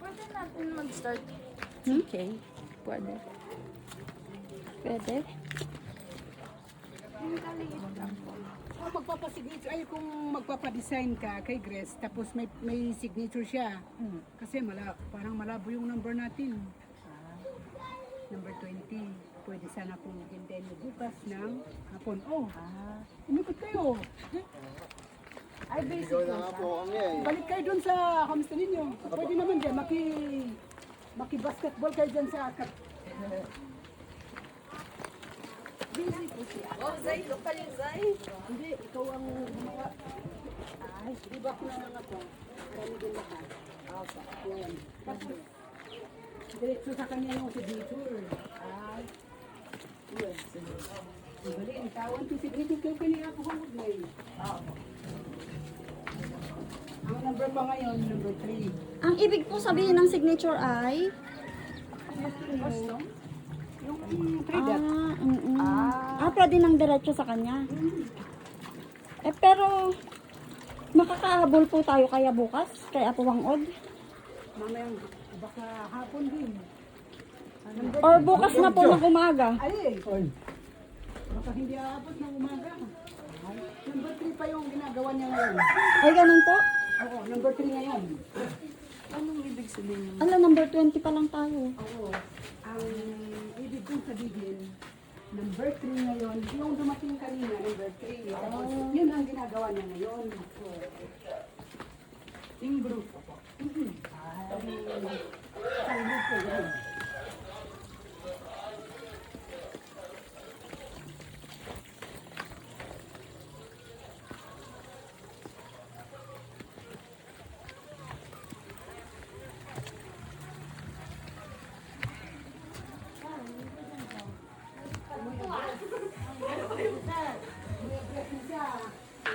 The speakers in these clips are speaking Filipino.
Pwede natin mag-start. Okay. Pwede. Pwede. Magpapasignature ay kung magpapadesign ka kay Grace tapos may signature siya. Kasi parang malabo yung number natin. Number 20. Pwede sana kung hintayin mo bukas ng hapon. Oh, umikot kayo. Ay, basic na nga po kami eh. Balik kayo dun sa homestead ninyo. Pwede naman dyan, maki-basketball kayo dyan sa akat. Busy po siya. Oh, Zay, lokal yung Zay. Hindi, ikaw ang gumawa. Ay, di ba ko na lang ako? Kami din lahat. Yan. Tapos, diretso sa kanya yung signature. Ay, yun. Ibali, ang tawan to signature kayo kanina ako humod na yun. Ang number pa ngayon, number 3. Ang ibig po sabihin ng signature ay? Yung 3 dot. Pwede nang diretso sa kanya. Pero, makakahabol po tayo kaya bukas? Kay Apo Wangod? Mamayang baka hapon din. Or bukas na po ng umaga? Ay, baka hindi aabot ng umaga. Number 3 pa yung ginagawa niya ngayon. Ay, ganun po? Oo, number 3 ngayon. Anong ibig sabihin naman? Ala, number 20 pa lang tayo. Oo. Ang ibig kong sabihin, number 3 ngayon, yung dumating kanina, number 3. Tapos, yun ang ginagawa niya ngayon. Team group. Isang group ko yun.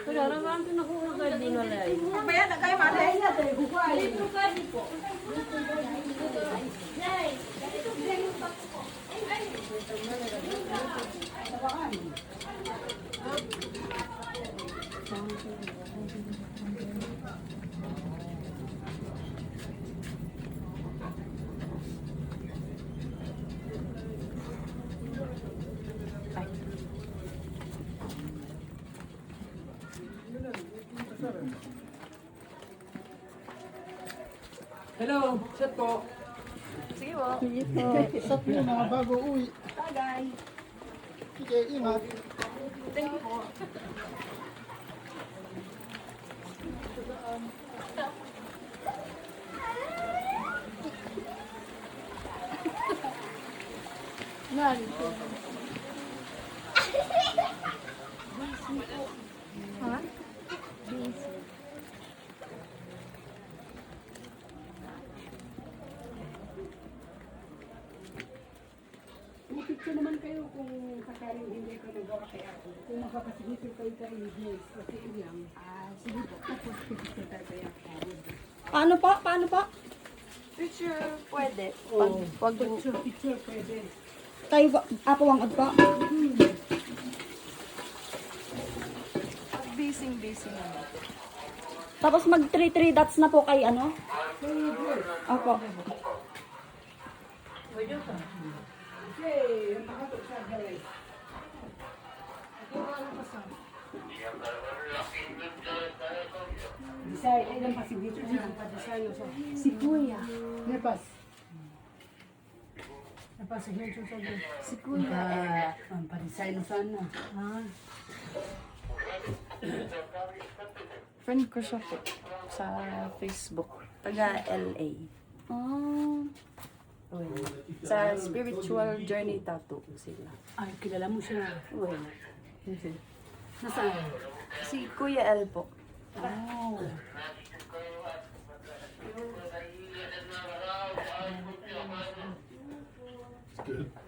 Wala naman pinakuha din wala eh. Hello, chat po. Sige po. Sige po. Sat mo mga bago uwi. Tagay. Sige, ingat. Thank you po. Nan. Ha? Busy. Picture naman kayo kung sakaling hindi ko nagawa kaya ako. Kung magpapasignature kayo kay Grace, kasi iyang, sige po, tapos picture tayo kaya ako. Paano po? Paano po? Picture, pwede. Oh, Pag picture, pwede. Kay Apo Wangod po? busy naman. Tapos mag 3 dots na po kay ano? Opo. Okay, yung makatok siya, guys. Design, ay lang pasignature siya, pa-design siya. Si Kuya. Nepas. Napasignature siya, guys. Si Kuya. Ang pa-design sana. Ha? Friend ko siya po sa Facebook. Taga LA. Ah. Uy. Sa Spiritual Journey Tattoo sila. Ay, kilala mo siya. Uy. Nasaan? Si Kuya L po. Oh. Hotel.